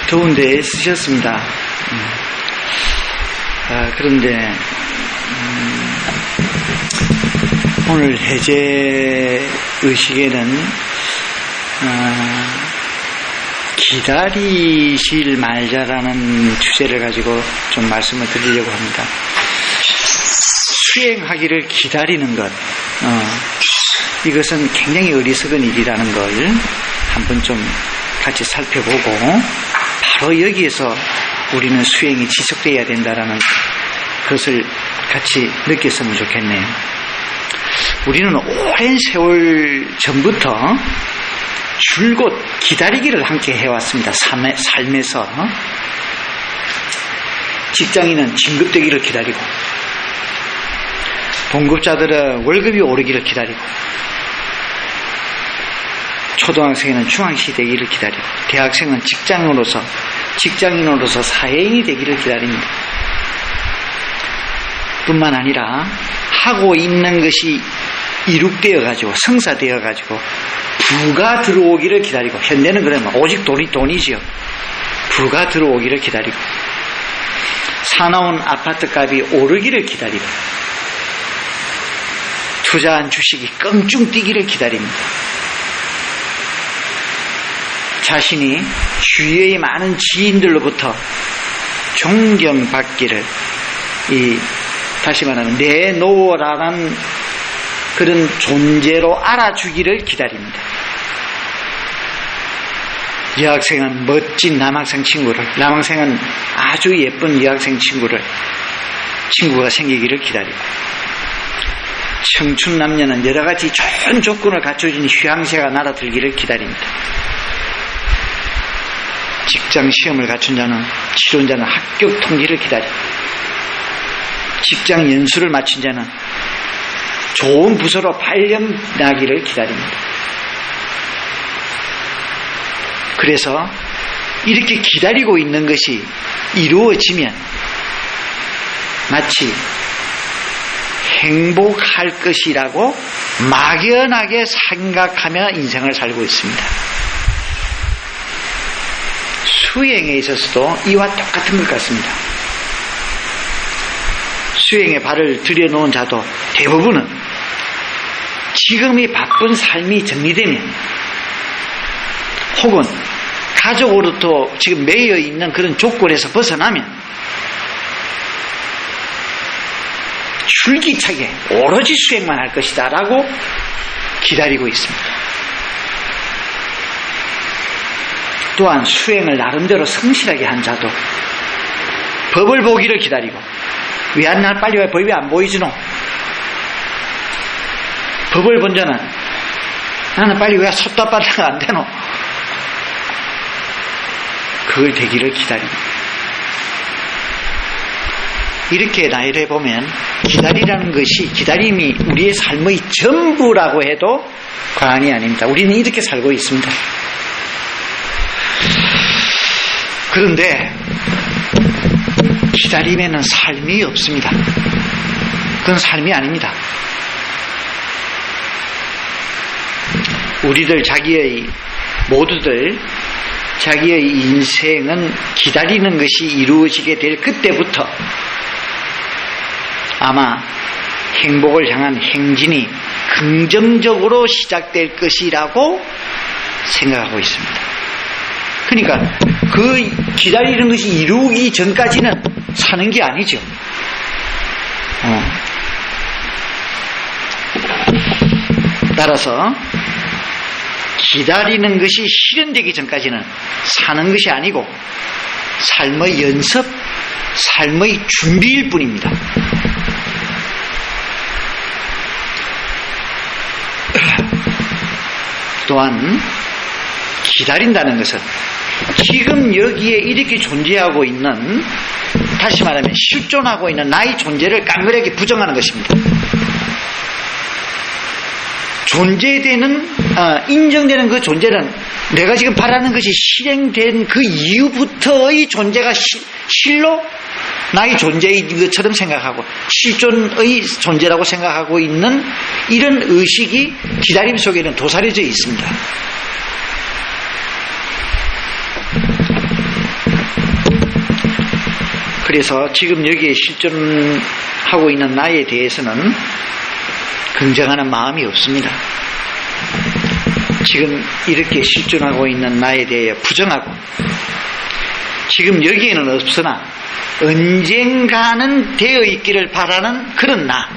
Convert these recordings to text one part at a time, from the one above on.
더운 데에 쓰셨습니다. 그런데 오늘 해제 의식에는 기다리실 말자라는 주제를 가지고 좀 말씀을 드리려고 합니다. 수행하기를 기다리는 것, 이것은 굉장히 어리석은 일이라는 걸 한번 좀 같이 살펴보고, 바로 여기에서 우리는 수행이 지속되어야 된다는 것을 같이 느꼈으면 좋겠네요. 우리는 오랜 세월 전부터 줄곧 기다리기를 함께 해왔습니다. 삶에서 직장인은 진급되기를 기다리고, 봉급자들은 월급이 오르기를 기다리고, 초등학생은 중학생이 되기를 기다리고, 대학생은 직장인으로서 사회인이 되기를 기다립니다. 뿐만 아니라 하고 있는 것이 이룩되어 가지고 성사되어 가지고 부가 들어오기를 기다리고, 현대는 그러면 오직 돈이지요. 부가 들어오기를 기다리고, 사나운 아파트 값이 오르기를 기다리고, 투자한 주식이 껑충 뛰기를 기다립니다. 자신이 주위의 많은 지인들로부터 존경받기를, 다시 말하면 내놓으라는 그런 존재로 알아주기를 기다립니다. 여학생은 멋진 남학생 친구를, 남학생은 아주 예쁜 여학생 친구가 생기기를 기다리고, 청춘 남녀는 여러 가지 좋은 조건을 갖춰진 휴양세가 날아들기를 기다립니다. 직장 시험을 갖춘 자는, 치른 자는 합격 통지를 기다리고, 직장 연수를 마친 자는 좋은 부서로 발령나기를 기다립니다. 그래서 이렇게 기다리고 있는 것이 이루어지면 마치 행복할 것이라고 막연하게 생각하며 인생을 살고 있습니다. 수행에 있어서도 이와 똑같은 것 같습니다. 수행에 발을 들여놓은 자도 대부분은 지금이 바쁜 삶이 정리되면, 혹은 가족으로부터 지금 매여 있는 그런 조건에서 벗어나면 줄기차게 오로지 수행만 할 것이다 라고 기다리고 있습니다. 또한 수행을 나름대로 성실하게 한 자도 법을 보기를 기다리고, 왜 안 날 빨리 왜 법이 안 보이지노? 법을 본 자는 나는 빨리 왜 섭답받아가 안 되노? 그걸 되기를 기다립니다. 이렇게 나열해 보면 기다리라는 것이, 기다림이 우리의 삶의 전부라고 해도 과언이 아닙니다. 우리는 이렇게 살고 있습니다. 그런데 기다림에는 삶이 없습니다. 그건 삶이 아닙니다. 우리들 모두들 자기의 인생은 기다리는 것이 이루어지게 될 그때부터 아마 행복을 향한 행진이 긍정적으로 시작될 것이라고 생각하고 있습니다. 그러니까 그 기다리는 것이 이루기 전까지는 사는 게 아니죠. 따라서 기다리는 것이 실현되기 전까지는 사는 것이 아니고 삶의 연습, 삶의 준비일 뿐입니다. 또한 기다린다는 것은 지금 여기에 이렇게 존재하고 있는, 다시 말하면 실존하고 있는 나의 존재를 깡그레게 부정하는 것입니다. 존재되는, 인정되는 그 존재는 내가 지금 바라는 것이 실행된 그 이후부터의 존재가 실로 나의 존재인 것처럼 생각하고 실존의 존재라고 생각하고 있는 이런 의식이 기다림 속에는 도사려져 있습니다. 그래서 지금 여기에 실존하고 있는 나에 대해서는 긍정하는 마음이 없습니다. 지금 이렇게 실존하고 있는 나에 대해 부정하고, 지금 여기에는 없으나 언젠가는 되어 있기를 바라는 그런 나,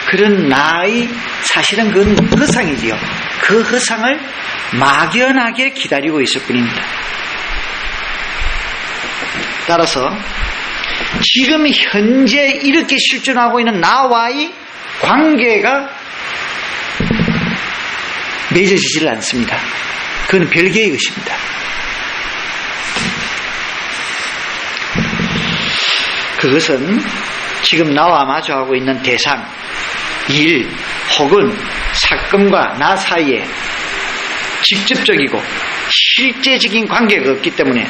그런 나의 사실은 그건 허상이지요. 그 허상을 막연하게 기다리고 있을 뿐입니다. 따라서 지금 현재 이렇게 실존하고 있는 나와의 관계가 맺어지질 않습니다. 그건 별개의 것입니다. 그것은 지금 나와 마주하고 있는 대상, 일 혹은 사건과 나 사이에 직접적이고 실제적인 관계가 없기 때문에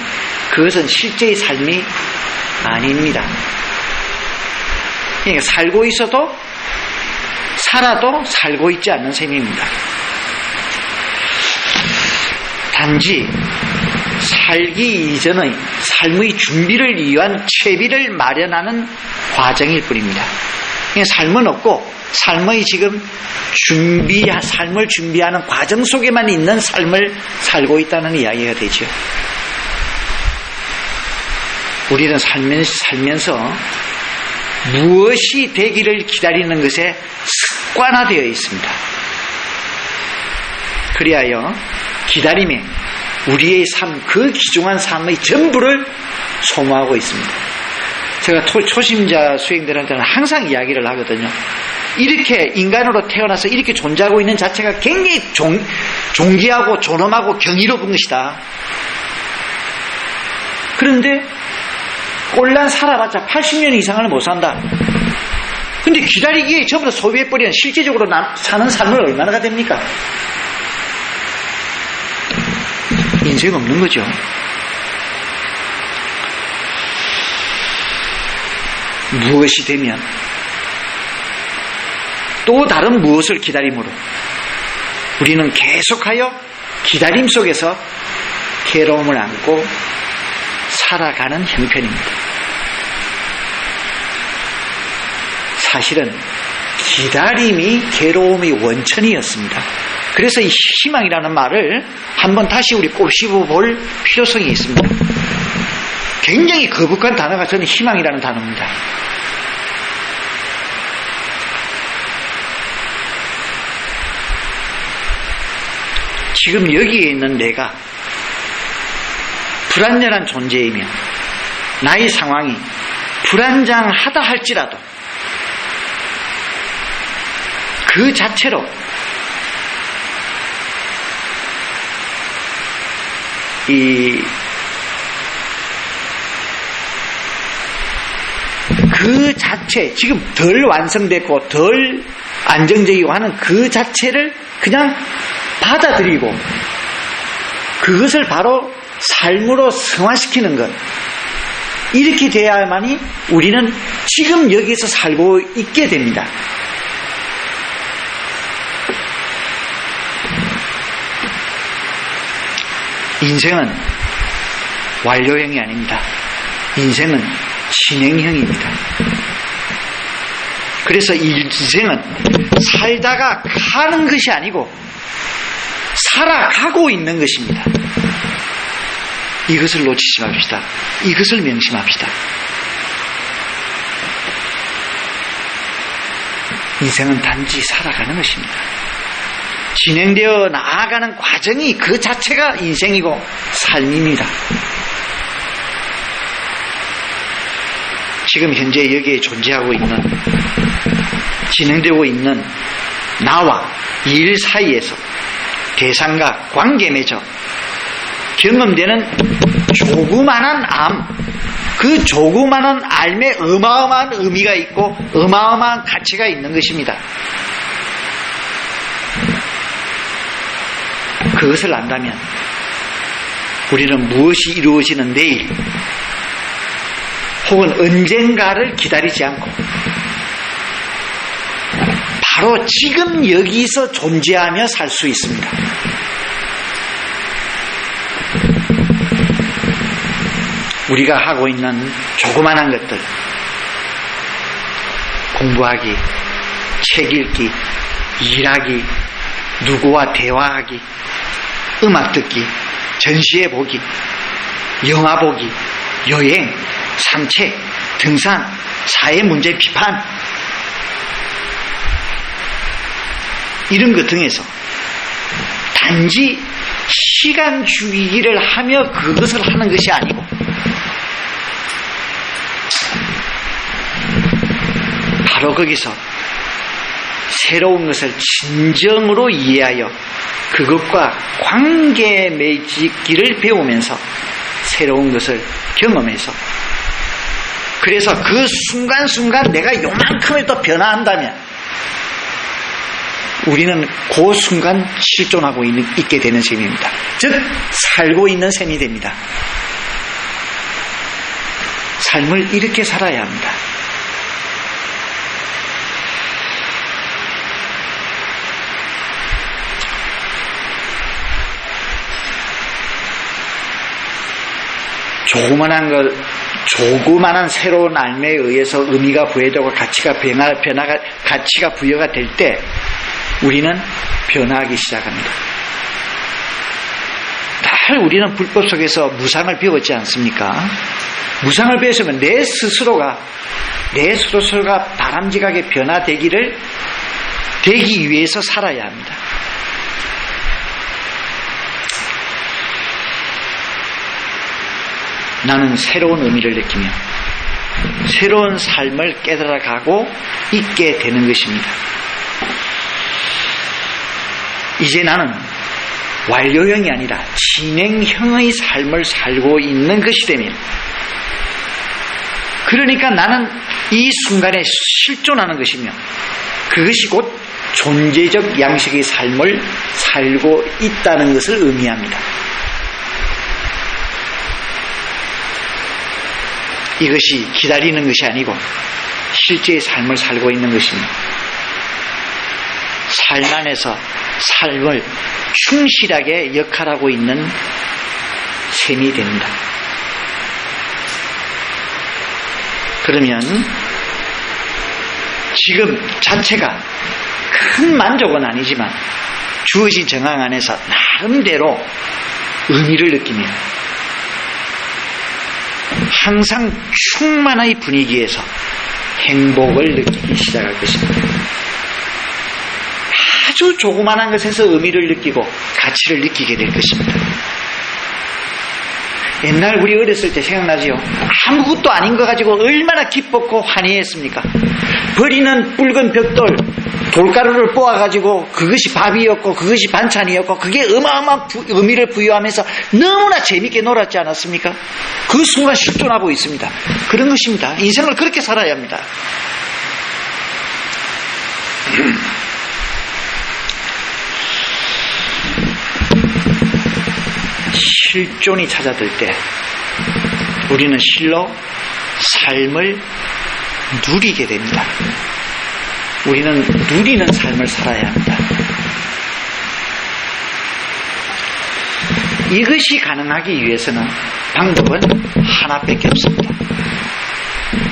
그것은 실제의 삶이 아닙니다. 그러니까 살고 있어도 살아도 살고 있지 않는 셈입니다. 단지 살기 이전의 삶의 준비를 위한 채비를 마련하는 과정일 뿐입니다. 그러니까 삶은 없고 삶의 지금 삶을 준비하는 과정 속에만 있는 삶을 살고 있다는 이야기가 되죠. 우리는 살면서 무엇이 되기를 기다리는 것에 습관화되어 있습니다. 그리하여 기다림에 우리의 삶, 그 귀중한 삶의 전부를 소모하고 있습니다. 제가 초심자 수행들한테는 항상 이야기를 하거든요. 이렇게 인간으로 태어나서 이렇게 존재하고 있는 자체가 굉장히 존귀하고 존엄하고 경이로운 것이다. 그런데 꼴랑 살아봤자 80년 이상을 못 산다. 근데 기다리기에 전부 다 소비해버리면 실제적으로 사는 삶을 얼마나 됩니까? 인생 없는 거죠. 무엇이 되면 또 다른 무엇을 기다림으로 우리는 계속하여 기다림 속에서 괴로움을 안고 살아가는 형편입니다. 사실은 기다림이 괴로움의 원천이었습니다. 그래서 이 희망이라는 말을 한번 다시 우리 곱씹어 볼 필요성이 있습니다. 굉장히 거북한 단어가 저는 희망이라는 단어입니다. 지금 여기에 있는 내가 불안전한 존재이며 나의 상황이 불안정하다 할지라도 그 자체로 그 자체, 지금 덜 완성됐고 덜 안정적이고 하는 그 자체를 그냥 받아들이고 그것을 바로 삶으로 승화시키는 것, 이렇게 돼야만이 우리는 지금 여기서 살고 있게 됩니다. 인생은 완료형이 아닙니다. 인생은 진행형입니다. 그래서 인생은 살다가 가는 것이 아니고 살아가고 있는 것입니다. 이것을 놓치지 맙시다. 이것을 명심합시다. 인생은 단지 살아가는 것입니다. 진행되어 나아가는 과정이 그 자체가 인생이고 삶입니다. 지금 현재 여기에 존재하고 있는, 진행되고 있는 나와 일 사이에서 대상과 관계 맺어 경험되는 조그마한 암, 그 조그마한 암에 어마어마한 의미가 있고 어마어마한 가치가 있는 것입니다. 그것을 안다면 우리는 무엇이 이루어지는 내일 혹은 언젠가를 기다리지 않고 바로 지금 여기서 존재하며 살 수 있습니다. 우리가 하고 있는 조그만한 것들, 공부하기, 책 읽기, 일하기, 누구와 대화하기, 음악 듣기, 전시회 보기, 영화 보기, 여행, 산책, 등산, 사회 문제 비판, 이런 것 등에서 단지 시간 죽이기를 하며 그것을 하는 것이 아니고 바로 거기서 새로운 것을 진정으로 이해하여 그것과 관계 맺기를 배우면서 새로운 것을 경험해서, 그래서 그 순간순간 내가 요만큼을 또 변화한다면 우리는 그 순간 실존하고 있게 되는 셈입니다. 즉 살고 있는 셈이 됩니다. 삶을 이렇게 살아야 합니다. 조그만한 새로운 알매에 의해서 의미가 부여되고 가치가 부여가 될 때 우리는 변화하기 시작합니다. 늘 우리는 불법 속에서 무상을 배웠지 않습니까? 무상을 배웠으면 내 스스로가 바람직하게 변화되기 위해서 살아야 합니다. 나는 새로운 의미를 느끼며 새로운 삶을 깨달아가고 있게 되는 것입니다. 이제 나는 완료형이 아니라 진행형의 삶을 살고 있는 것이 되며, 그러니까 나는 이 순간에 실존하는 것이며 그것이 곧 존재적 양식의 삶을 살고 있다는 것을 의미합니다. 이것이 기다리는 것이 아니고 실제의 삶을 살고 있는 것입니다. 삶 안에서 삶을 충실하게 역할하고 있는 셈이 됩니다. 그러면 지금 자체가 큰 만족은 아니지만 주어진 정황 안에서 나름대로 의미를 느끼며 항상 충만의 분위기에서 행복을 느끼기 시작할 것입니다. 아주 조그만한 것에서 의미를 느끼고 가치를 느끼게 될 것입니다. 옛날 우리 어렸을 때 생각나지요? 아무것도 아닌 거 가지고 얼마나 기뻤고 환희했습니까? 버리는 붉은 벽돌, 돌가루를 뽑아가지고 그것이 밥이었고 그것이 반찬이었고 그게 어마어마한 의미를 부여하면서 너무나 재밌게 놀았지 않았습니까? 그 순간 실존하고 있습니다. 그런 것입니다. 인생을 그렇게 살아야 합니다. 실존이 찾아들 때 우리는 실로 삶을 누리게 됩니다. 우리는 누리는 삶을 살아야 합니다. 이것이 가능하기 위해서는 방법은 하나밖에 없습니다.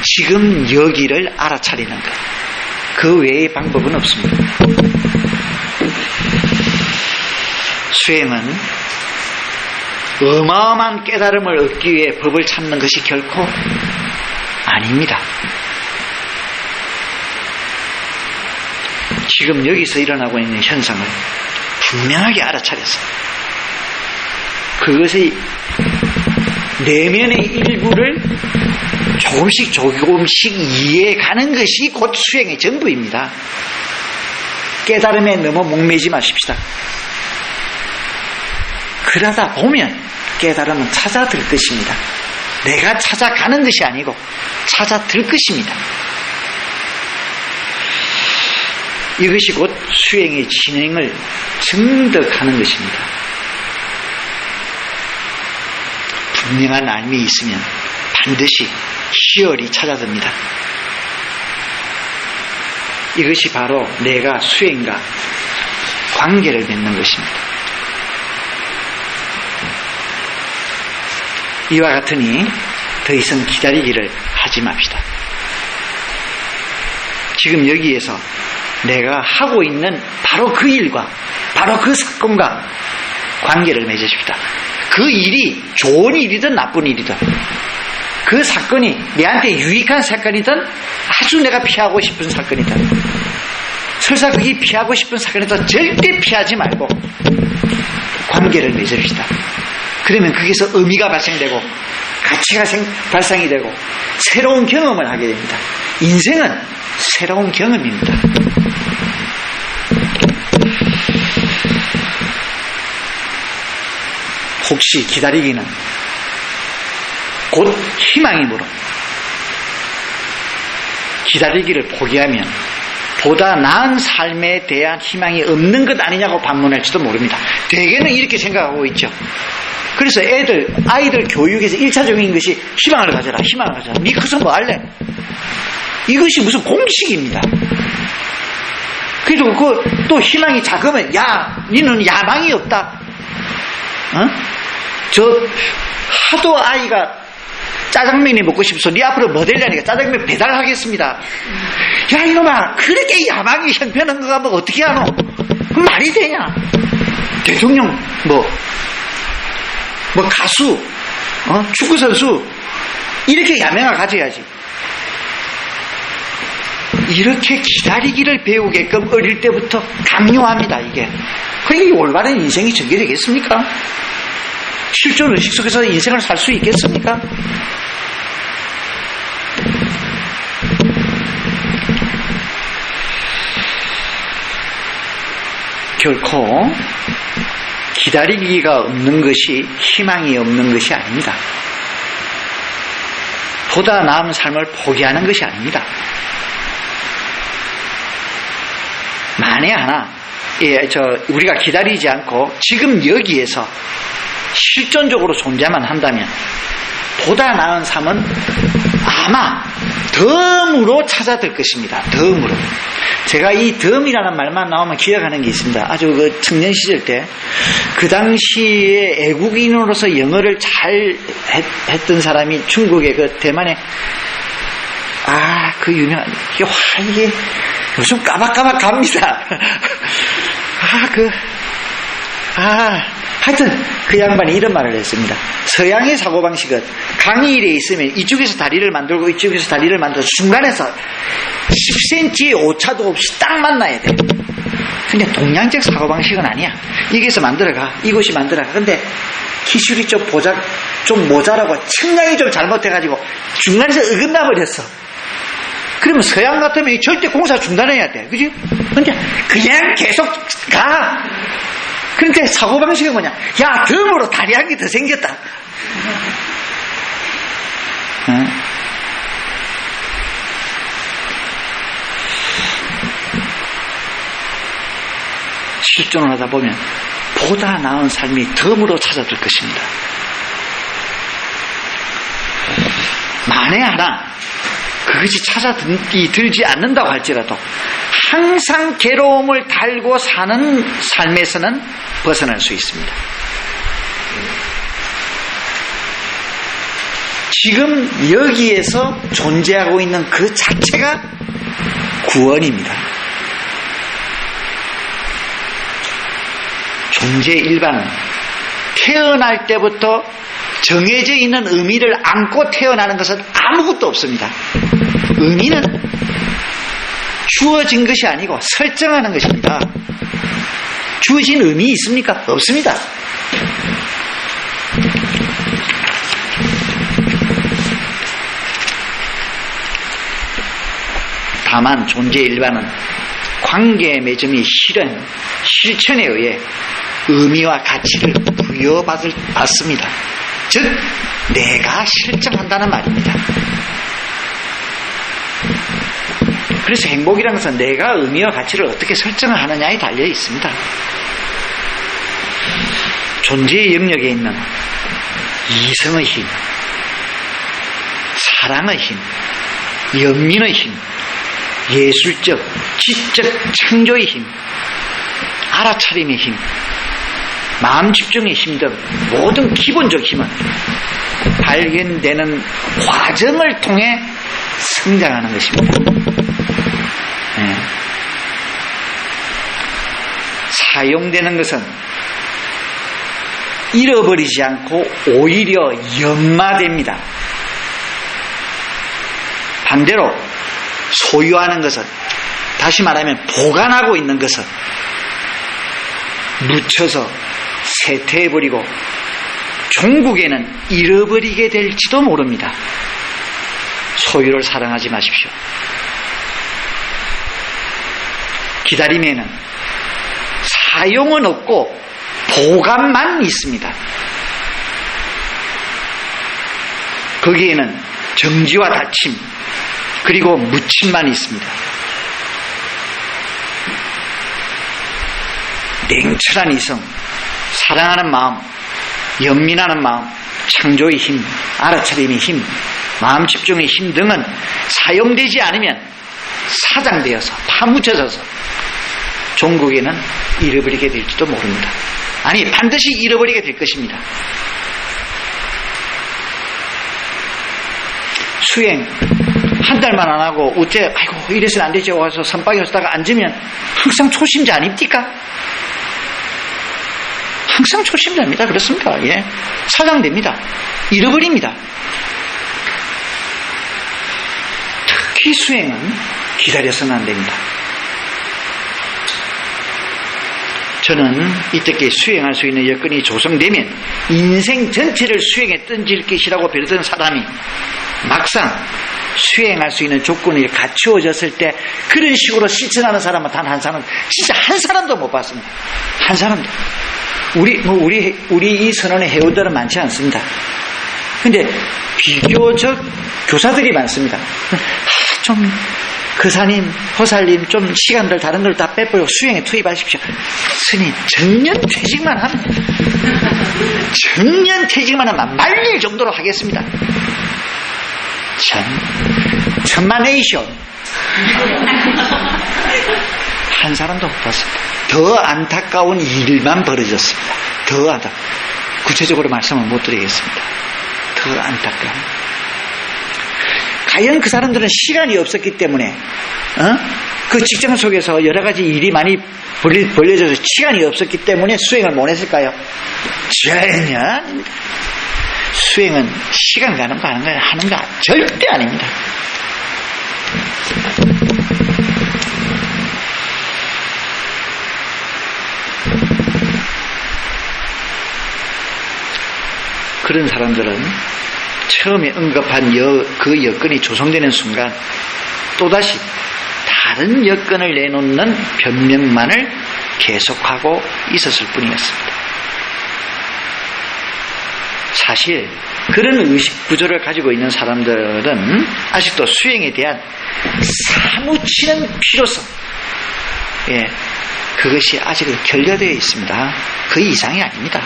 지금 여기를 알아차리는 것. 그 외의 방법은 없습니다. 수행은 어마어마한 깨달음을 얻기 위해 법을 찾는 것이 결코 아닙니다. 지금 여기서 일어나고 있는 현상을 분명하게 알아차려서 그것의 내면의 일부를 조금씩 이해해가는 것이 곧 수행의 전부입니다. 깨달음에 너무 목매지 마십시다. 그러다 보면 깨달음은 찾아들 것입니다. 내가 찾아가는 것이 아니고 찾아들 것입니다. 이것이 곧 수행의 진행을 증득하는 것입니다. 분명한 알미 있으면 반드시 희열이 찾아듭니다. 이것이 바로 내가 수행과 관계를 맺는 것입니다. 이와 같으니 더 이상 기다리기를 하지 맙시다. 지금 여기에서 내가 하고 있는 바로 그 일과 바로 그 사건과 관계를 맺으십시다. 그 일이 좋은 일이든 나쁜 일이든 그 사건이 내한테 유익한 사건이든 아주 내가 피하고 싶은 사건이든 설사 그게 피하고 싶은 사건이든 절대 피하지 말고 관계를 맺읍시다. 그러면 거기서 의미가 발생되고 가치가 발생이 되고 새로운 경험을 하게 됩니다. 인생은 새로운 경험입니다. 혹시 기다리기는 곧 희망이므로 기다리기를 포기하면 보다 나은 삶에 대한 희망이 없는 것 아니냐고 반문할지도 모릅니다. 대개는 이렇게 생각하고 있죠. 그래서 아이들 교육에서 1차적인 것이 희망을 가져라, 희망을 가져라. 니 커서 뭐 할래? 이것이 무슨 공식입니다. 그래도 또 희망이 작으면, 야, 니는 야망이 없다. 하도 아이가 짜장면이 먹고 싶어서 니 앞으로 뭐 되려니까 짜장면 배달하겠습니다. 야, 이놈아, 그렇게 야망이 형편한 거가 뭐 어떻게 하노? 그럼 말이 되냐? 대통령, 가수, 축구선수, 이렇게 야망을 가져야지. 이렇게 기다리기를 배우게끔 어릴 때부터 강요합니다, 이게. 그러니까 올바른 인생이 전개되겠습니까? 실존 의식 속에서 인생을 살 수 있겠습니까? 결코 기다리기가 없는 것이 희망이 없는 것이 아닙니다. 보다 나은 삶을 포기하는 것이 아닙니다. 만에 하나 우리가 기다리지 않고 지금 여기에서 실존적으로 존재만 한다면 보다 나은 삶은 아마 덤으로 찾아들 것입니다. 덤으로. 제가 이 덤이라는 말만 나오면 기억하는 게 있습니다. 아주 그 청년 시절 때 그 당시에 애국인으로서 영어를 잘 했던 사람이 중국의 그 대만에 그 유명한 이게 요즘 까박까박 갑니다. 하여튼 그 양반이 이런 말을 했습니다. 서양의 사고방식은 강일에 있으면 이쪽에서 다리를 만들고 이쪽에서 다리를 만들어서 중간에서 10cm의 오차도 없이 딱 만나야 돼. 근데 동양적 사고방식은 아니야. 여기서 만들어가, 이곳이 만들어가. 근데 기술이 좀 모자라고 측량이 좀 잘못돼가지고 중간에서 어긋나 버렸어. 그러면 서양 같으면 절대 공사 중단해야 돼. 그지? 근데 그냥 계속 가. 그런데 사고방식은 뭐냐? 야, 덤으로 다리 한 개 더 생겼다. 실존을 하다 보면 보다 나은 삶이 덤으로 찾아들 것입니다. 만에 하나 그것이 찾아들지 않는다고 할지라도 항상 괴로움을 달고 사는 삶에서는 벗어날 수 있습니다. 지금 여기에서 존재하고 있는 그 자체가 구원입니다. 존재 일반은 태어날 때부터 정해져 있는 의미를 안고 태어나는 것은 아무것도 없습니다. 의미는 주어진 것이 아니고 설정하는 것입니다. 주어진 의미 있습니까? 없습니다. 다만 존재 일반은 관계 맺음이 실천에 의해 의미와 가치를 부여받습니다. 즉 내가 실정한다는 말입니다. 그래서 행복이라는 것은 내가 의미와 가치를 어떻게 설정을 하느냐에 달려 있습니다. 존재의 영역에 있는 이성의 힘, 사랑의 힘, 연민의 힘, 예술적, 지적 창조의 힘, 알아차림의 힘, 마음 집중의 힘 등 모든 기본적 힘은 발견되는 과정을 통해 성장하는 것입니다. 네. 사용되는 것은 잃어버리지 않고 오히려 연마됩니다. 반대로 소유하는 것은, 다시 말하면 보관하고 있는 것은 묻혀서 쇠퇴해버리고 종국에는 잃어버리게 될지도 모릅니다. 소유를 사랑하지 마십시오. 기다림에는 사용은 없고 보관만 있습니다. 거기에는 정지와 닫힘 그리고 묻힘만 있습니다. 냉철한 이성, 사랑하는 마음, 연민하는 마음, 창조의 힘, 알아차림의 힘, 마음 집중의 힘 등은 사용되지 않으면 사장되어서 파묻혀져서 종국에는 잃어버리게 될지도 모릅니다. 아니, 반드시 잃어버리게 될 것입니다. 수행 한 달만 안 하고 어째 아이고 이래서는 안 되죠 와서 선박에 서다가 앉으면 항상 초심자 아닙니까? 항상 초심자입니다. 그렇습니다. 예, 사장됩니다. 잃어버립니다. 특히 수행은 기다려서는 안 됩니다. 저는 이때까지 수행할 수 있는 여건이 조성되면 인생 전체를 수행에 던질 것이라고 빌던 사람이 막상 수행할 수 있는 조건이 갖추어졌을 때 그런 식으로 실천하는 사람은 단 한 사람, 진짜 한 사람도 못 봤습니다. 한 사람도. 우리 이 선원의 회원들은 많지 않습니다. 근데 비교적 교사들이 많습니다. 좀 그사님, 허살님 좀 시간들 다른 걸 다 빼버리고 수행에 투입하십시오. 스님, 정년퇴직만 하면 정년퇴직만 하면 말릴 정도로 하겠습니다. 참 천만에이션 한 사람도 못 봤습니다. 더 안타까운 일만 벌어졌습니다. 더 구체적으로 말씀을 못 드리겠습니다. 더 안타까운. 과연 그 사람들은 시간이 없었기 때문에 그 직장 속에서 여러 가지 일이 많이 벌려져서 시간이 없었기 때문에 수행을 못 했을까요? 전혀 아닙니다. 수행은 시간 가는 거 하는 거 절대 아닙니다. 그런 사람들은 처음에 언급한 그 여건이 조성되는 순간 또다시 다른 여건을 내놓는 변명만을 계속하고 있었을 뿐이었습니다. 사실 그런 의식 구조를 가지고 있는 사람들은 아직도 수행에 대한 사무치는 필요성, 그것이 아직은 결여되어 있습니다. 그 이상이 아닙니다.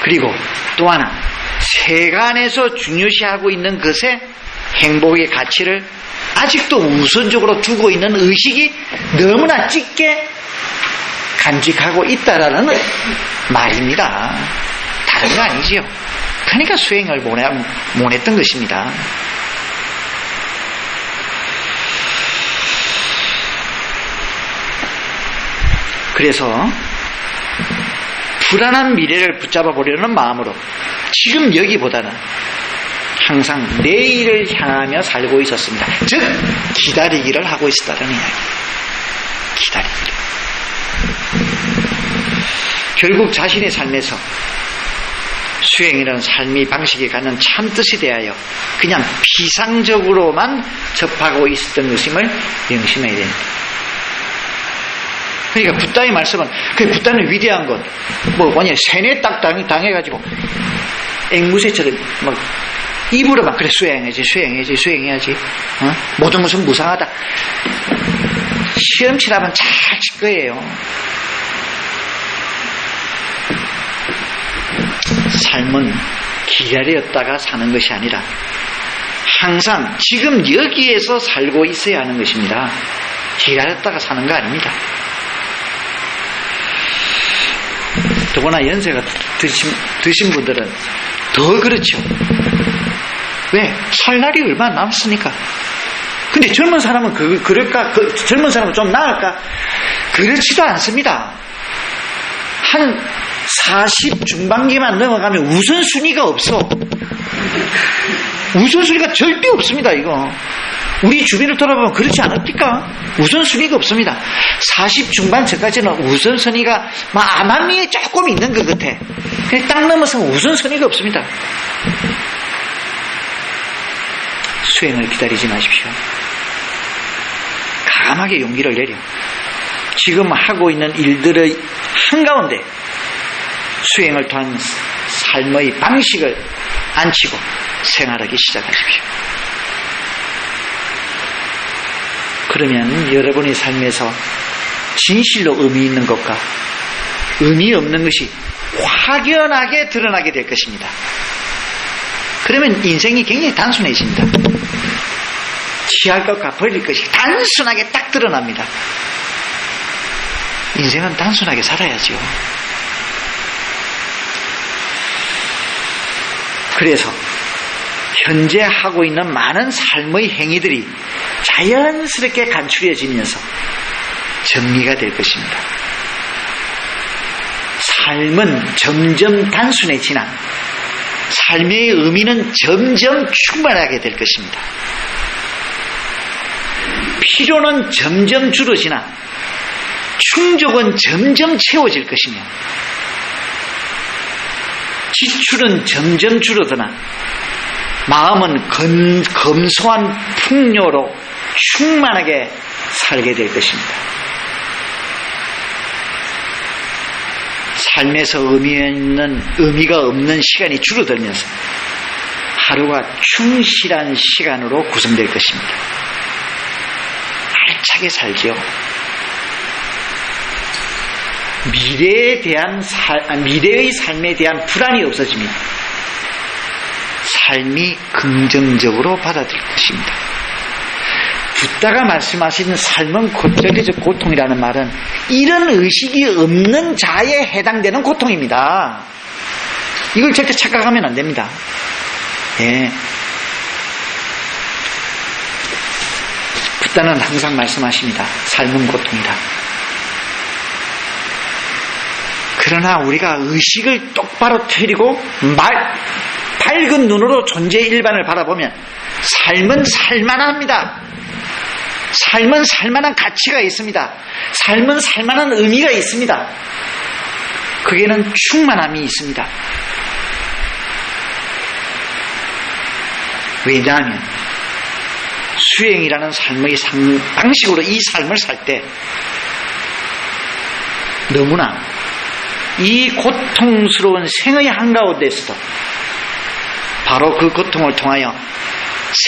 그리고 또 하나, 세간에서 중요시하고 있는 것에 행복의 가치를 아직도 우선적으로 두고 있는 의식이 너무나 짙게 간직하고 있다라는 말입니다. 다른 거 아니지요. 그러니까 수행을 못 했던 것입니다. 그래서 불안한 미래를 붙잡아 보려는 마음으로 지금 여기보다는 항상 내일을 향하며 살고 있었습니다. 즉 기다리기를 하고 있었다는 이야기. 기다리기를. 결국 자신의 삶에서 수행이라는 삶의 방식이 갖는 참뜻에 대하여 그냥 피상적으로만 접하고 있었던 것임을 명심해야 됩니다. 그러니까 붓다의 말씀은, 그 붓다는 위대한 것, 뭐냐, 세뇌 딱 당해가지고 앵무새처럼 막 입으로 막 그래 수행해야지, 모든 것은 무상하다. 시험 치라면 잘 칠 거예요. 삶은 기다렸다가 사는 것이 아니라 항상 지금 여기에서 살고 있어야 하는 것입니다. 기다렸다가 사는 거 아닙니다. 더구나 연세가 드신 분들은 더 그렇죠. 왜? 살 날이 얼마 남았으니까. 근데 젊은 사람은 그럴까? 젊은 사람은 좀 나을까? 그렇지도 않습니다. 한 40 중반기만 넘어가면 우선순위가 없어. 우선순위가 절대 없습니다, 이거. 우리 주변을 돌아보면 그렇지 않습니까? 우선순위가 없습니다. 40 중반 전까지는 우선순위가 암암리에 조금 있는 것 같아. 그냥 딱 넘어서면 우선순위가 없습니다. 수행을 기다리지 마십시오. 과감하게 용기를 내려 지금 하고 있는 일들의 한가운데 수행을 통한 삶의 방식을 안치고 생활하기 시작하십시오. 그러면 여러분의 삶에서 진실로 의미 있는 것과 의미 없는 것이 확연하게 드러나게 될 것입니다. 그러면 인생이 굉장히 단순해집니다. 취할 것과 버릴 것이 단순하게 딱 드러납니다. 인생은 단순하게 살아야죠. 그래서 현재 하고 있는 많은 삶의 행위들이 자연스럽게 간추려지면서 정리가 될 것입니다. 삶은 점점 단순해지나 삶의 의미는 점점 충만하게 될 것입니다. 필요는 점점 줄어지나 충족은 점점 채워질 것이며 지출은 점점 줄어드나 마음은 검소한 풍요로 충만하게 살게 될 것입니다. 삶에서 의미가 없는 시간이 줄어들면서 하루가 충실한 시간으로 구성될 것입니다. 알차게 살지요. 미래의 삶에 대한 불안이 없어집니다. 삶이 긍정적으로 받아들일 것입니다. 붓다가 말씀하신 삶은 절대적 고통이라는 말은 이런 의식이 없는 자에 해당되는 고통입니다. 이걸 절대 착각하면 안 됩니다. 예. 붓다는 항상 말씀하십니다. 삶은 고통이다. 그러나 우리가 의식을 똑바로 틀이고 밝은 눈으로 존재 일반을 바라보면 삶은 살만합니다. 삶은 살만한 가치가 있습니다. 삶은 살만한 의미가 있습니다. 그게는 충만함이 있습니다. 왜냐하면 수행이라는 삶의 방식으로 이 삶을 살 때 너무나 이 고통스러운 생의 한가운데서도 바로 그 고통을 통하여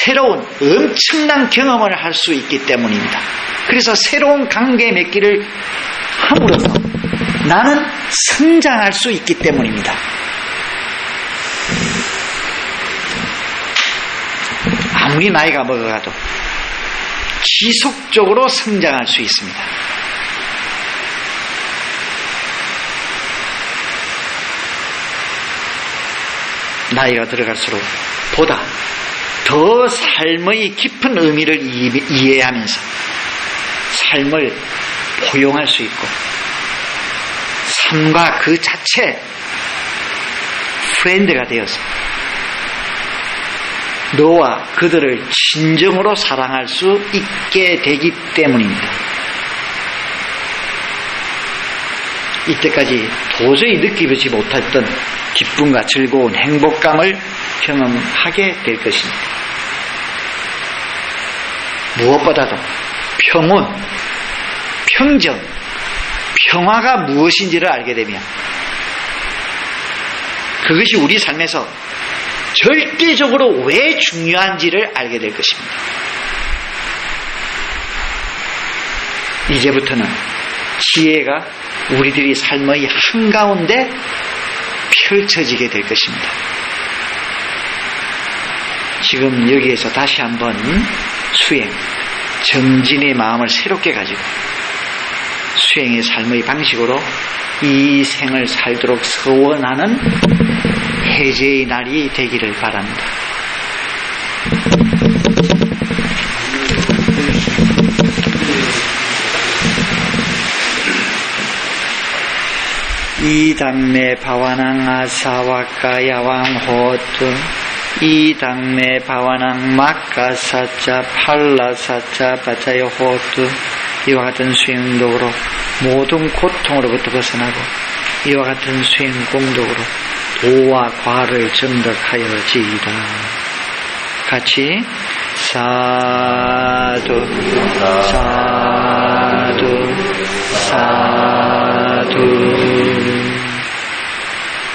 새로운 엄청난 경험을 할 수 있기 때문입니다. 그래서 새로운 관계 맺기를 함으로써 나는 성장할 수 있기 때문입니다. 아무리 나이가 먹어가도 지속적으로 성장할 수 있습니다. 나이가 들어갈수록 보다 더 삶의 깊은 의미를 이해하면서 삶을 포용할 수 있고 삶과 그 자체 프렌드가 되어서 너와 그들을 진정으로 사랑할 수 있게 되기 때문입니다. 이때까지 도저히 느끼지 못했던 기쁨과 즐거운 행복감을 경험하게 될 것입니다. 무엇보다도 평온, 평정, 평화가 무엇인지를 알게 되면 그것이 우리 삶에서 절대적으로 왜 중요한지를 알게 될 것입니다. 이제부터는 지혜가 우리들이 삶의 한가운데 펼쳐지게 될 것입니다. 지금 여기에서 다시 한번 수행, 정진의 마음을 새롭게 가지고 수행의 삶의 방식으로 이 생을 살도록 서원하는 해제의 날이 되기를 바랍니다. 이당매 바와낭 아사와카 야왕 호투 이당매 바와낭 마카사자 팔라사자 바자여 호투 이와 같은 수행동으로 모든 고통으로부터 벗어나고 이와 같은 수행 공덕으로 도와 과를 정덕하여지이다. 같이 사두 사두 사두